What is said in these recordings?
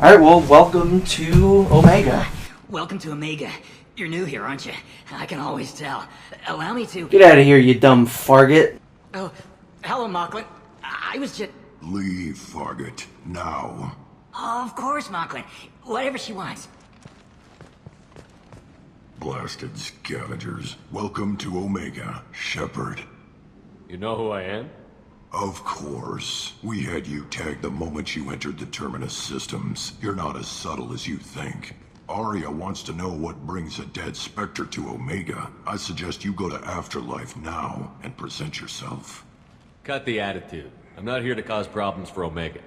Alright, well, welcome to Omega. Welcome to Omega. You're new here, aren't you? I can always tell. Allow me to... Get out of here, you dumb farget. Oh, hello, Mocklin. I was just... Leave, Fargut. Now. Oh, of course, Mocklin. Whatever she wants. Blasted scavengers. Welcome to Omega, Shepard. You know who I am? Of course. We had you tagged the moment you entered the Terminus systems. You're not as subtle as you think. Arya wants to know what brings a dead Spectre to Omega. I suggest you go to Afterlife now and present yourself. Cut the attitude. I'm not here to cause problems for Omega.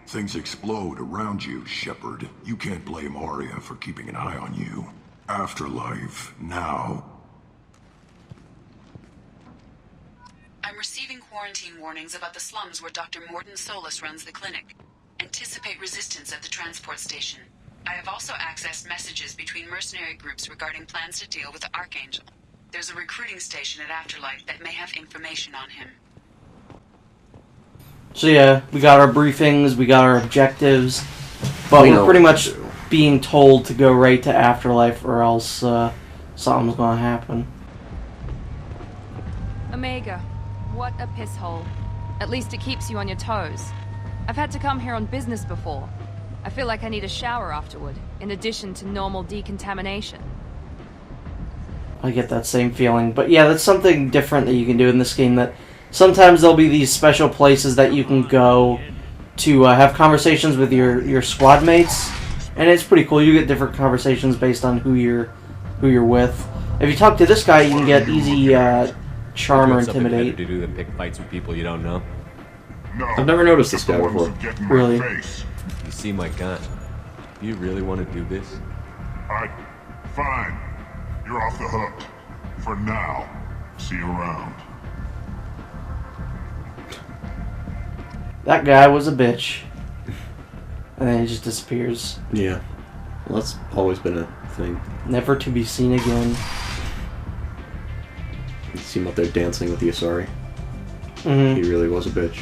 Things explode around you, Shepard. You can't blame Arya for keeping an eye on you. Afterlife, now. I'm receiving quarantine warnings about the slums where Dr. Morton Solus runs the clinic. Anticipate resistance at the transport station. I have also accessed messages between mercenary groups regarding plans to deal with the Archangel. There's a recruiting station at Afterlife that may have information on him. So yeah, we got our briefings, we got our objectives, but we're pretty much being told to go right to Afterlife or else something's gonna happen. Omega, what a piss hole. At least it keeps you on your toes. I've had to come here on business before. I feel like I need a shower afterward, in addition to normal decontamination. I get that same feeling, but yeah, that's something different that you can do in this game, that sometimes there'll be these special places that you can go to have conversations with your squad mates, and it's pretty cool. You get different conversations based on who you're with. If you talk to this guy, you can get easy charm or intimidate. To do than pick fights with people you don't know. No, I've never noticed this guy before. Really? You see my gun. You really want to do this? Fine. You're off the hook. For now. See you around. That guy was a bitch. And then he just disappears. Yeah. Well, that's always been a thing. Never to be seen again. You see him up there dancing with the Asari. Mm-hmm. He really was a bitch.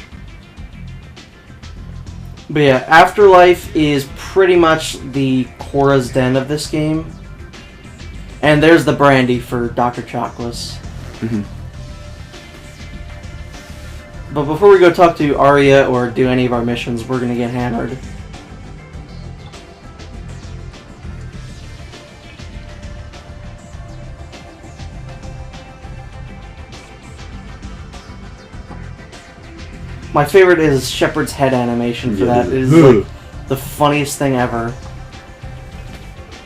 But yeah, Afterlife is pretty much the Cora's Den of this game. And there's the brandy for Dr. Chocolates. Mm-hmm. But before we go talk to Arya or do any of our missions, we're gonna get hammered. My favorite is Shepard's head animation for that. It is like the funniest thing ever.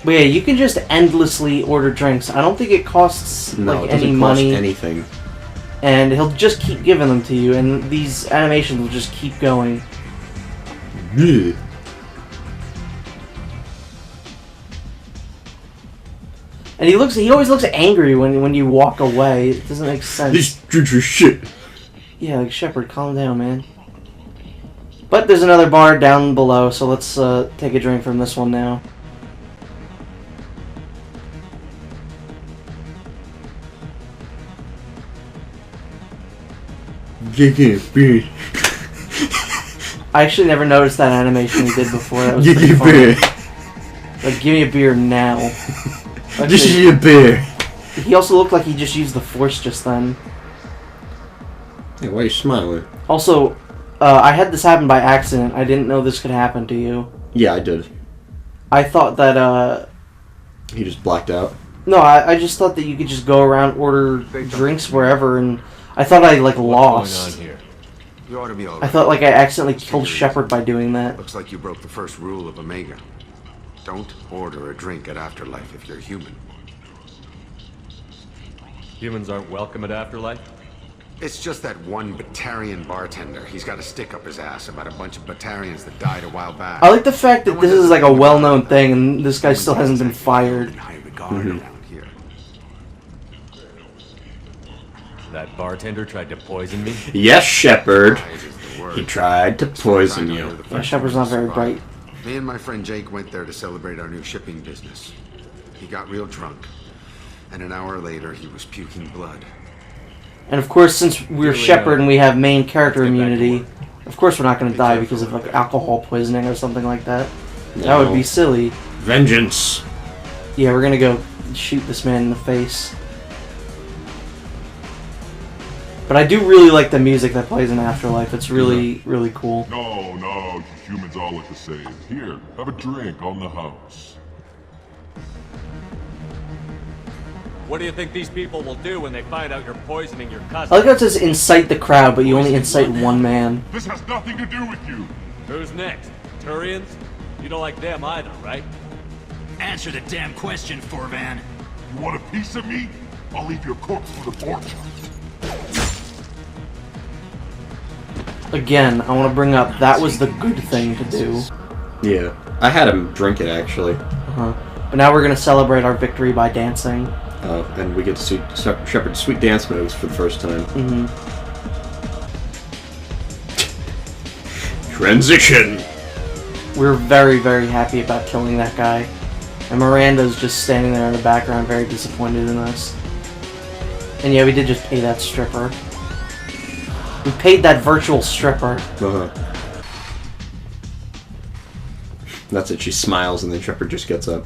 But yeah, you can just endlessly order drinks. I don't think it costs No, like it doesn't any cost money. anything. And he'll just keep giving them to you, and these animations will just keep going. Yeah. And he always looks angry when you walk away. It doesn't make sense. These drinks are shit. Yeah, like, Shepard, calm down, man. But there's another bar down below, so let's take a drink from this one now. beer. I actually never noticed that animation he did before. That was Give pretty me a funny. beer. Like, give me a beer now. This is a beer. He also looked like he just used the Force just then. Hey, why are you smiling? Also, I had this happen by accident. I didn't know this could happen to you. Yeah, I did. I thought that, He just blacked out. No, I just thought that you could just go around, order drinks wherever, and I thought I, like, lost. What's going on here? You ought to be alright. I thought, like, I accidentally killed Shepard by doing that. Looks like you broke the first rule of Omega. Don't order a drink at Afterlife if you're human. Humans aren't welcome at Afterlife? It's just that one Batarian bartender. He's got a stick up his ass about a bunch of Batarians that died a while back. I like the fact that this is, like, a well-known thing, and this guy still hasn't been fired. Down here. That bartender tried to poison me? Yes, Shepard. Pride is the word. He tried to poison Sometimes I know you. the Yeah, first Shepard's not very survive. bright. Me and my friend Jake went there to celebrate our new shipping business. He got real drunk, and an hour later he was puking blood. And of course, since we're Here we Shepard go. and we have main character Let's get back to immunity, Of course we're not going to die because of like alcohol poisoning or something like that. That No. would be silly. Vengeance. Yeah, we're going to go shoot this man in the face. But I do really like the music that plays in Afterlife. It's really, really cool. No, you humans all look the same. Here, have a drink on the house. What do you think these people will do when they find out you're poisoning your I cousin? like how it says incite the crowd, but you only incite one man. This has nothing to do with you. Who's next? Turians? You don't like them either, right? Answer the damn question, Forvan. You want a piece of me? I'll leave your corpse for the fortune. Again, I want to bring up that was the good thing to do. Yeah. I had him drink it, actually. But now we're going to celebrate our victory by dancing. And we get to see Shepard's sweet dance moves for the first time. Transition! We're very, very happy about killing that guy. And Miranda's just standing there in the background, very disappointed in us. And yeah, we did just pay that stripper. We paid that virtual stripper. That's it, she smiles and then Shepard just gets up.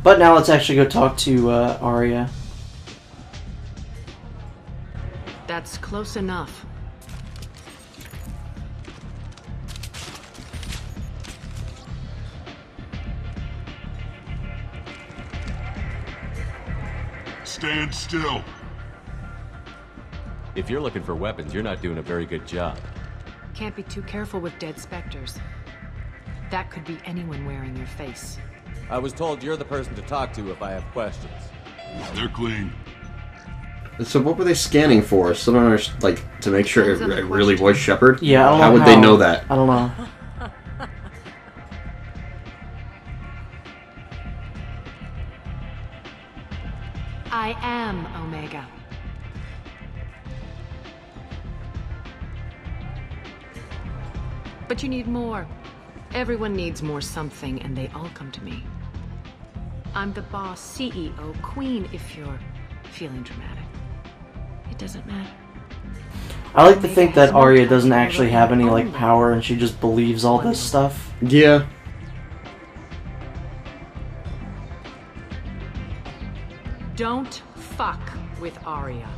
But now let's actually go talk to Arya. That's close enough. Stand still. If you're looking for weapons, you're not doing a very good job. Can't be too careful with dead specters. That could be anyone wearing your face. I was told you're the person to talk to if I have questions. They're clean. So what were they scanning for? Still don't understand, like, to make sure it really was Shepard? Yeah, I don't know how would they know that? I don't know. I am Omega. But you need more. Everyone needs more something, and they all come to me. I'm the boss, CEO, queen, if you're feeling dramatic. It doesn't matter. I like to think that Arya doesn't actually have any, like, power, and she just believes all this stuff. Yeah. Don't fuck with Arya.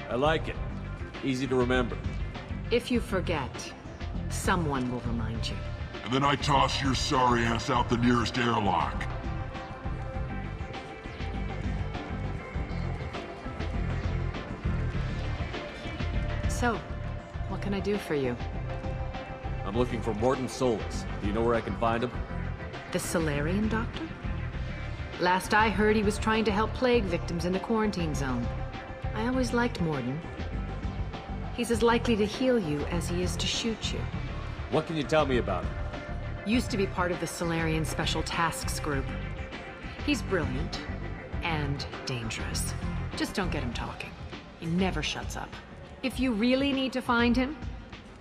I like it. Easy to remember. If you forget, someone will remind you. And then I toss your sorry ass out the nearest airlock. So, what can I do for you? I'm looking for Mordin Solus. Do you know where I can find him? The Salarian doctor? Last I heard, he was trying to help plague victims in the quarantine zone. I always liked Mordin. He's as likely to heal you as he is to shoot you. What can you tell me about him? Used to be part of the Salarian Special Tasks Group. He's brilliant and dangerous. Just don't get him talking. He never shuts up. If you really need to find him,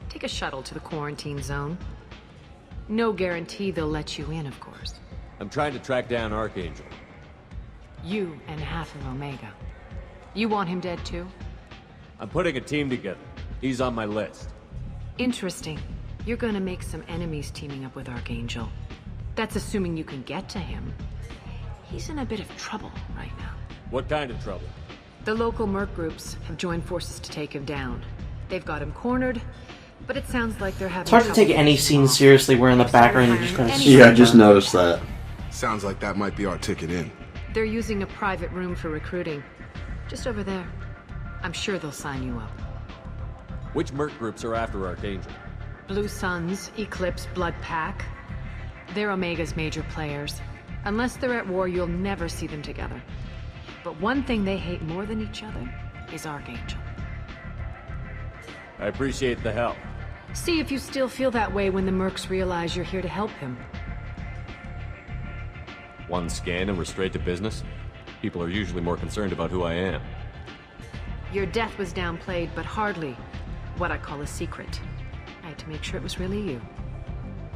take a shuttle to the quarantine zone. No guarantee they'll let you in, of course. I'm trying to track down Archangel. You and half of Omega. You want him dead too? I'm putting a team together. He's on my list. Interesting. You're gonna make some enemies teaming up with Archangel. That's assuming you can get to him. He's in a bit of trouble right now. What kind of trouble? The local merc groups have joined forces to take him down. They've got him cornered, but it sounds like they're having It's hard to take any scene seriously where in the background you just kind of Yeah, I just noticed that. Sounds like that might be our ticket in. They're using a private room for recruiting. Just over there. I'm sure they'll sign you up. Which merc groups are after Archangel? Blue Suns, Eclipse, Blood Pack. They're Omega's major players. Unless they're at war, you'll never see them together. But one thing they hate more than each other is Archangel. I appreciate the help. See if you still feel that way when the mercs realize you're here to help him. One scan and we're straight to business? People are usually more concerned about who I am. Your death was downplayed, but hardly what I call a secret. I had to make sure it was really you.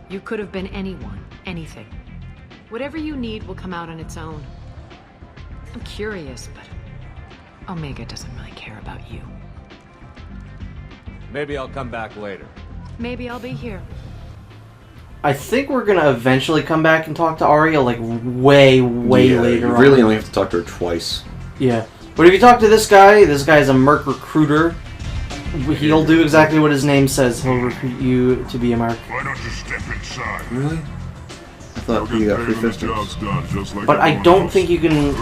You could have been anyone, anything. Whatever you need will come out on its own. I'm curious, but Omega doesn't really care about you. Maybe I'll come back later. Maybe I'll be here. I think we're gonna eventually come back and talk to Arya, like, way later you on. really only have to talk to her twice. Yeah. But if you talk to this guy's a merc recruiter. He'll do exactly what his name says. He'll recruit you to be a merc. Why don't you step inside? Really? I thought you got free pistols. But I don't think you can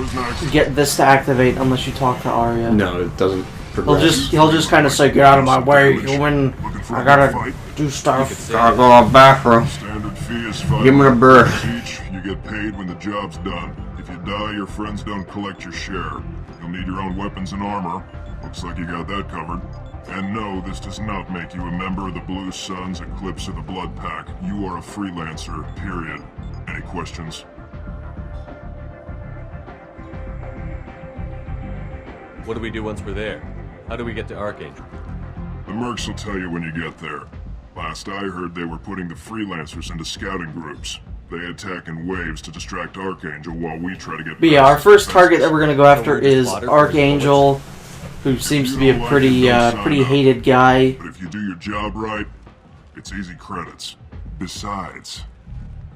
get this to activate unless you talk to Arya. No, it doesn't progress. He'll just kind of say, "Get out of my way, human. I gotta do stuff." Gotta go to the bathroom. Standard fee is $5 Give me a bird. each. You get paid when the job's done. If you die, your friends don't collect your share. You'll need your own weapons and armor. Looks like you got that covered. And no, this does not make you a member of the Blue Suns, Eclipse, or the Blood Pack. You are a freelancer, period. Any questions? What do we do once we're there? How do we get to Archangel? The mercs will tell you when you get there. Last I heard, they were putting the freelancers into scouting groups. They attack in waves to distract Archangel while we try to get... But yeah, our first target that we're gonna go after is Archangel, who seems to be a pretty hated guy. But if you do your job right, it's easy credits. Besides,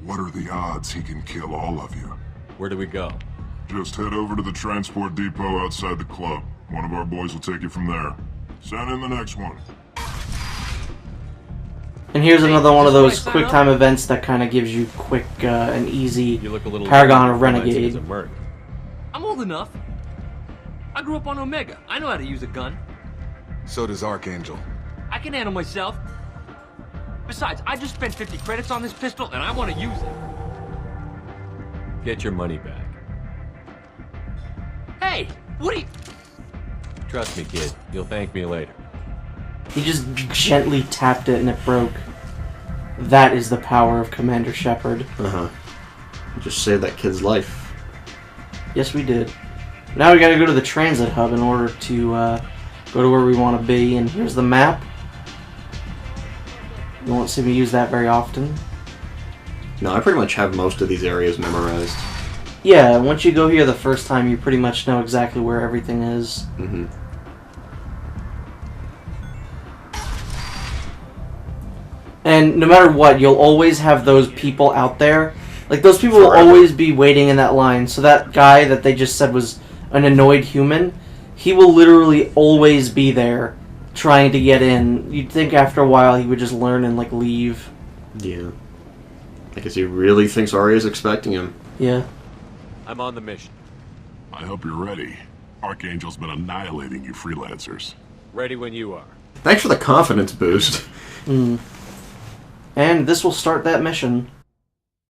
what are the odds he can kill all of you? Where do we go? Just head over to the transport depot outside the club. One of our boys will take you from there. Send in the next one. And here's another one of those quick time events that kind of gives you quick and easy Paragon of Renegade. I'm old enough. I grew up on Omega. I know how to use a gun. So does Archangel. I can handle myself. Besides, I just spent 50 credits on this pistol, and I want to use it. Get your money back. Hey, what are you... Trust me, kid. You'll thank me later. He just gently tapped it and it broke. That is the power of Commander Shepard. Just saved that kid's life. Yes, we did. Now we gotta go to the transit hub in order to go to where we want to be. And here's the map. You won't see me use that very often. No, I pretty much have most of these areas memorized. Yeah, once you go here the first time, you pretty much know exactly where everything is. And no matter what, you'll always have those people out there. Like, those people will always be waiting in that line. So that guy that they just said was an annoyed human, he will literally always be there trying to get in. You'd think after a while he would just learn and, like, leave. Yeah. I guess he really thinks Arya's expecting him. Yeah. I'm on the mission. I hope you're ready. Archangel's been annihilating you freelancers. Ready when you are. Thanks for the confidence boost. And this will start that mission.